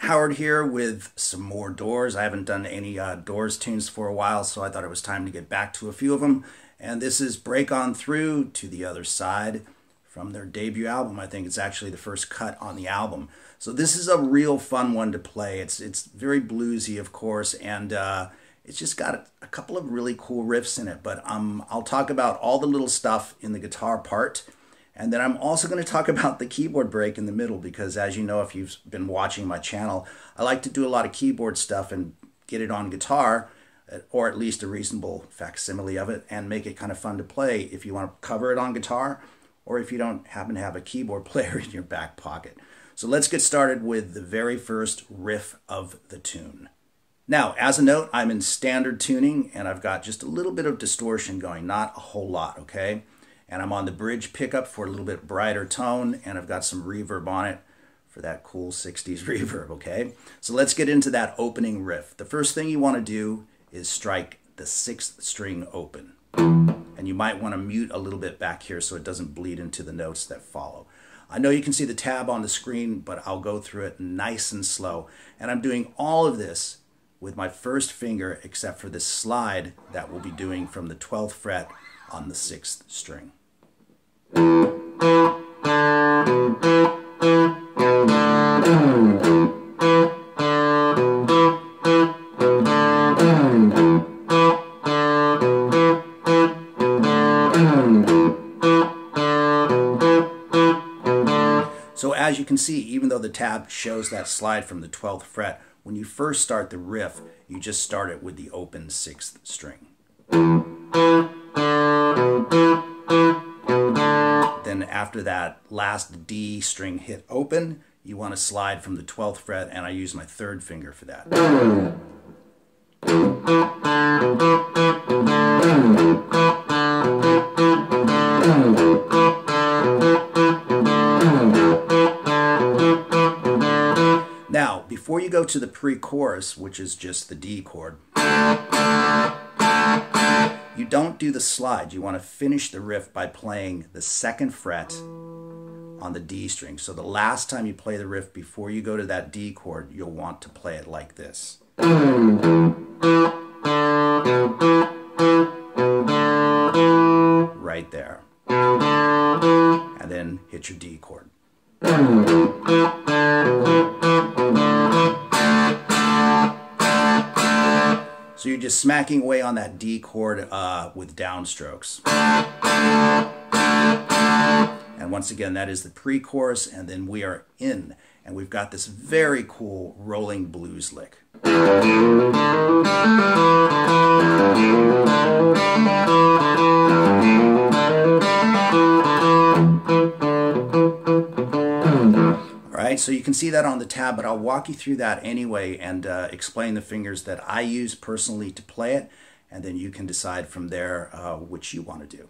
Howard here with some more Doors. I haven't done any Doors tunes for a while, so I thought it was time to get back to a few of them. And this is Break On Through to the Other Side from their debut album. I think it's actually the first cut on the album. So this is a real fun one to play. It's very bluesy, of course, and it's just got a couple of really cool riffs in it. But I'll talk about all the little stuff in the guitar part. And then I'm also going to talk about the keyboard break in the middle because, as you know, if you've been watching my channel, I like to do a lot of keyboard stuff and get it on guitar, or at least a reasonable facsimile of it, and make it kind of fun to play if you want to cover it on guitar or if you don't happen to have a keyboard player in your back pocket. So let's get started with the very first riff of the tune. Now, as a note, I'm in standard tuning, and I've got just a little bit of distortion going, not a whole lot, okay? And I'm on the bridge pickup for a little bit brighter tone, and I've got some reverb on it for that cool 60s reverb, okay? So let's get into that opening riff. The first thing you want to do is strike the 6th string open. And you might want to mute a little bit back here so it doesn't bleed into the notes that follow. I know you can see the tab on the screen, but I'll go through it nice and slow. And I'm doing all of this with my first finger, except for this slide that we'll be doing from the 12th fret on the 6th string. So as you can see, even though the tab shows that slide from the 12th fret, when you first start the riff, you just start it with the open 6th string. Then after that last D string hit open, you want to slide from the 12th fret, and I use my 3rd finger for that. Now, before you go to the pre-chorus, which is just the D chord, you don't do the slide. You want to finish the riff by playing the 2nd fret on the D string. So the last time you play the riff before you go to that D chord, you'll want to play it like this. Right there. And then hit your D chord. So you're just smacking away on that D chord with downstrokes. And once again, that is the pre-chorus, and then we are in. And we've got this very cool rolling blues lick. Alright, so you can see that on the tab, but I'll walk you through that anyway and explain the fingers that I use personally to play it, and then you can decide from there which you want to do.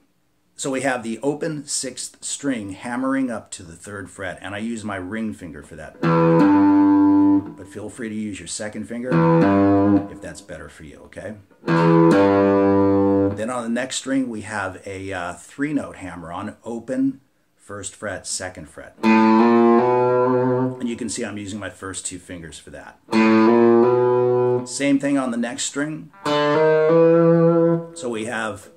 So we have the open 6th string hammering up to the 3rd fret, and I use my ring finger for that. But feel free to use your 2nd finger if that's better for you, okay? Then on the next string we have a 3-note hammer on, open, 1st fret, 2nd fret. And you can see I'm using my first 2 fingers for that. Same thing on the next string. So we have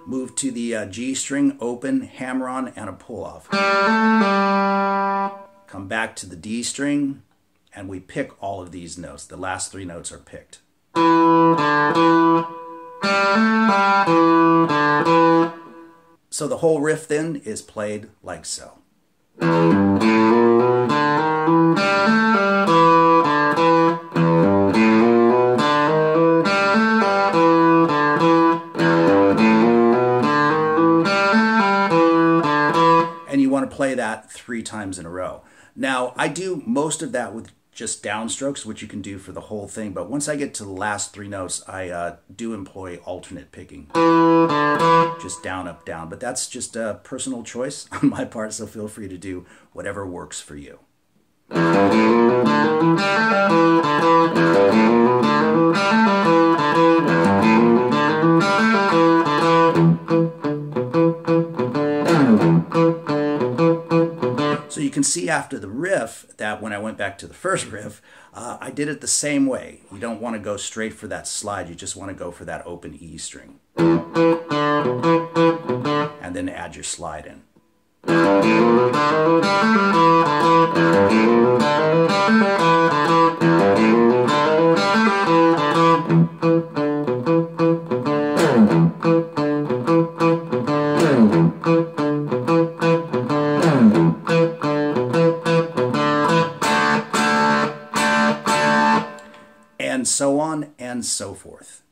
move to the G string, open, hammer on, and a pull off. Come back to the D string, and we pick all of these notes. The last 3 notes are picked. So the whole riff then is played like so. And you want to play that 3 times in a row. Now, I do most of that with just downstrokes, which you can do for the whole thing, but once I get to the last 3 notes, I do employ alternate picking. Just down, up, down. But that's just a personal choice on my part, so feel free to do whatever works for you. see after the riff that when I went back to the first riff, I did it the same way. You don't want to go straight for that slide. You just want to go for that open E string. And then add your slide in. And so on and so forth.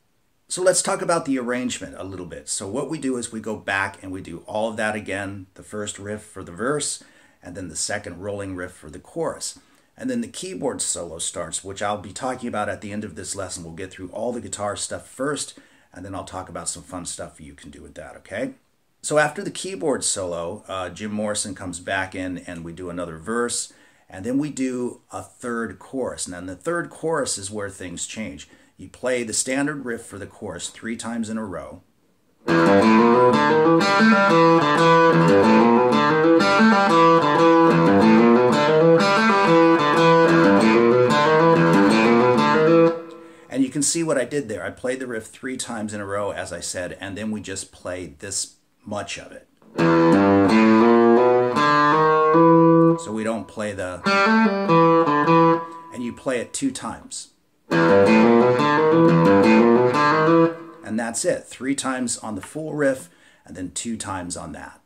So let's talk about the arrangement a little bit. So what we do is we go back and we do all of that again, the first riff for the verse, and then the second rolling riff for the chorus. And then the keyboard solo starts, which I'll be talking about at the end of this lesson. We'll get through all the guitar stuff first, and then I'll talk about some fun stuff you can do with that, okay? So after the keyboard solo, Jim Morrison comes back in and we do another verse, and then we do a third chorus. And then the third chorus is where things change. You play the standard riff for the chorus 3 times in a row. And you can see what I did there. I played the riff 3 times in a row, as I said, and then we just played this much of it. So we don't play the... And you play it 2 times. And that's it. 3 times on the full riff, and then 2 times on that.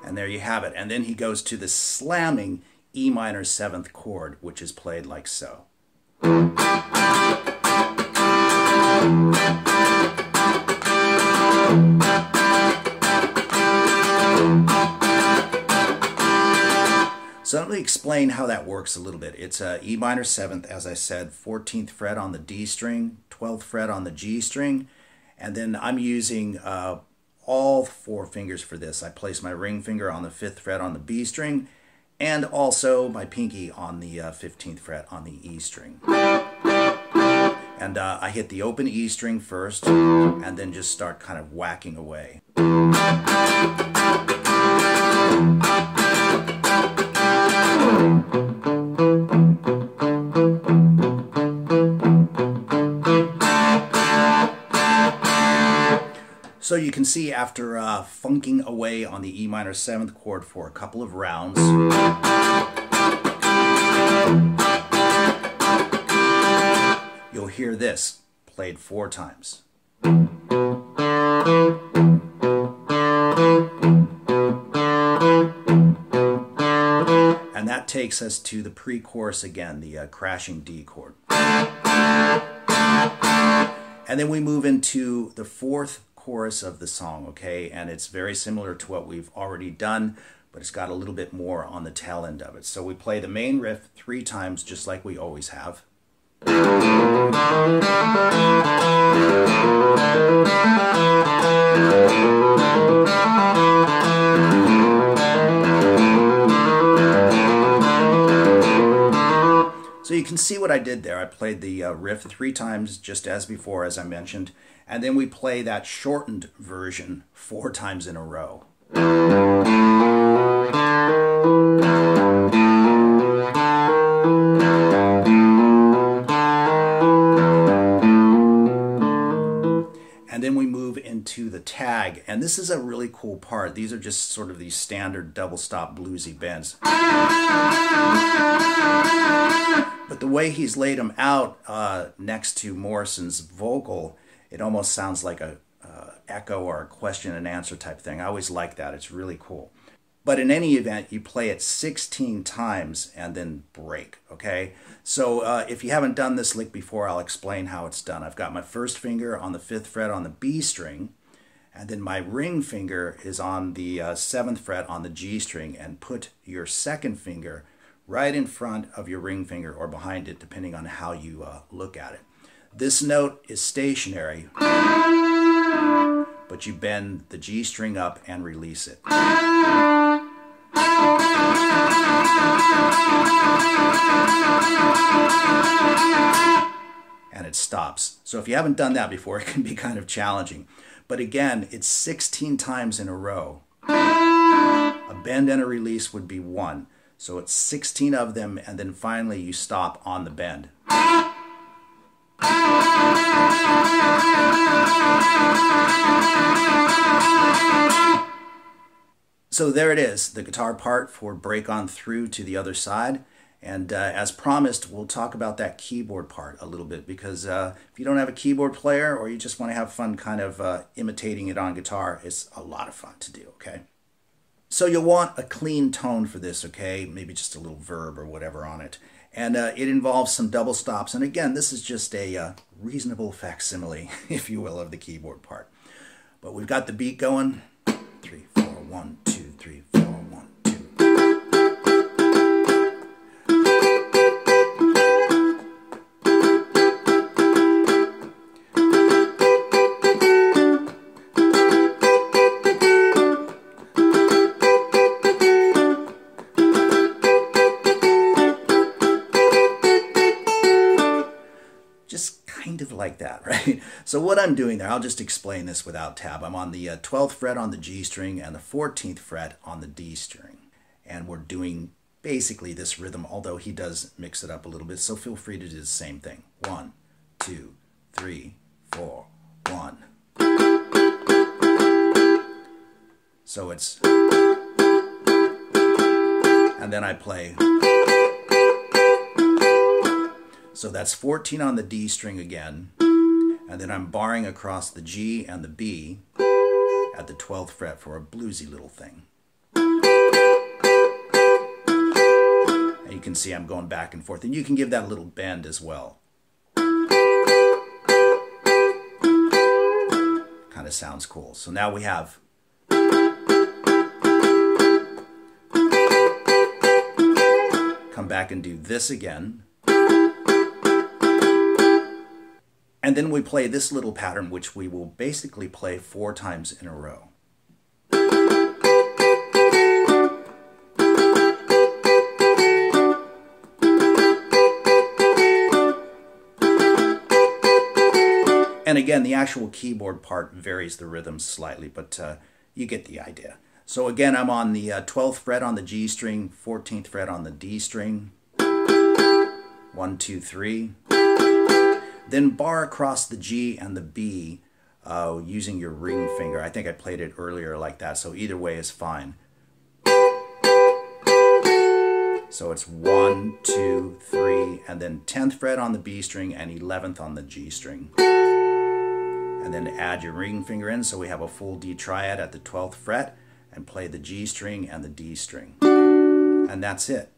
And there you have it. And then he goes to the slamming E minor 7th chord, which is played like so. So let me explain how that works a little bit. It's a E minor 7th, as I said, 14th fret on the D string, 12th fret on the G string, and then I'm using all 4 fingers for this. I place my ring finger on the 5th fret on the B string, and also my pinky on the 15th fret on the E string. And I hit the open E string first, and then just start kind of whacking away. So you can see after funking away on the E minor 7th chord for a couple of rounds, you'll hear this played 4 times. And that takes us to the pre-chorus again, the crashing D chord. And then we move into the 4th chorus of the song, okay? And it's very similar to what we've already done, but it's got a little bit more on the tail end of it. So we play the main riff 3 times, just like we always have. So you can see what I did there. I played the riff 3 times, just as before, as I mentioned, and then we play that shortened version 4 times in a row. And then we move into the tag, and this is a really cool part. These are just sort of these standard double stop bluesy bends. But the way he's laid them out next to Morrison's vocal, it almost sounds like a echo or a question and answer type thing. I always like that. It's really cool. But in any event, you play it 16 times and then break, okay? So if you haven't done this lick before, I'll explain how it's done. I've got my first finger on the 5th fret on the B string, and then my ring finger is on the 7th fret on the G string, and put your second finger right in front of your ring finger or behind it, depending on how you look at it. This note is stationary, but you bend the G string up and release it. and it stops. So if you haven't done that before, it can be kind of challenging. But again, it's 16 times in a row. A bend and a release would be 1. So it's 16 of them, and then finally you stop on the bend. So there it is, the guitar part for Break On Through to the Other Side. And as promised, we'll talk about that keyboard part a little bit, because if you don't have a keyboard player or you just want to have fun kind of imitating it on guitar, it's a lot of fun to do, okay? So you'll want a clean tone for this, okay? Maybe just a little verb or whatever on it. And it involves some double stops. And again, this is just a reasonable facsimile, if you will, of the keyboard part. But we've got the beat going. 3, 4, 1, 2, 3, 4, 1, 2. Just kind of like that, right? So what I'm doing there, I'll just explain this without tab. I'm on the 12th fret on the G string and the 14th fret on the D string. And we're doing basically this rhythm, although he does mix it up a little bit, so feel free to do the same thing. 1, 2, 3, 4, 1. So it's... and then I play... So that's 14 on the D string again, and then I'm barring across the G and the B at the 12th fret for a bluesy little thing. And you can see I'm going back and forth, and you can give that a little bend as well. Kind of sounds cool. So now we have... come back and do this again. And then we play this little pattern, which we will basically play 4 times in a row. And again, the actual keyboard part varies the rhythm slightly, but you get the idea. So again, I'm on the 12th fret on the G string, 14th fret on the D string. 1, 2, 3. Then bar across the G and the B using your ring finger. I think I played it earlier like that, so either way is fine. So it's 1, 2, 3, and then 10th fret on the B string and 11th on the G string. And then add your ring finger in, so we have a full D triad at the 12th fret, and play the G string and the D string. And that's it.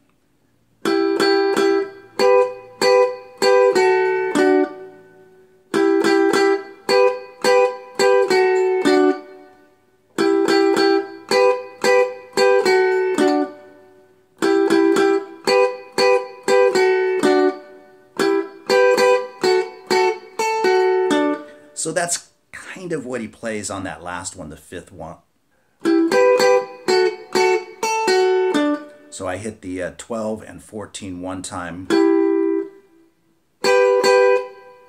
So that's kind of what he plays on that last one, the 5th one. So I hit the 12 and 14 one time,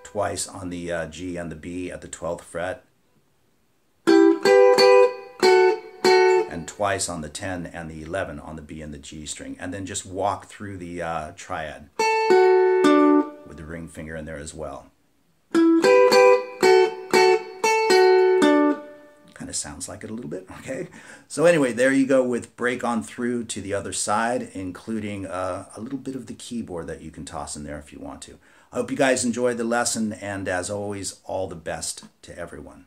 twice on the G and the B at the 12th fret, and twice on the 10 and the 11 on the B and the G string, and then just walk through the triad with the ring finger in there as well. Kind of sounds like it a little bit, okay? So anyway, there you go with Break On Through to the Other Side, including a little bit of the keyboard that you can toss in there if you want to. I hope you guys enjoyed the lesson, and as always, all the best to everyone.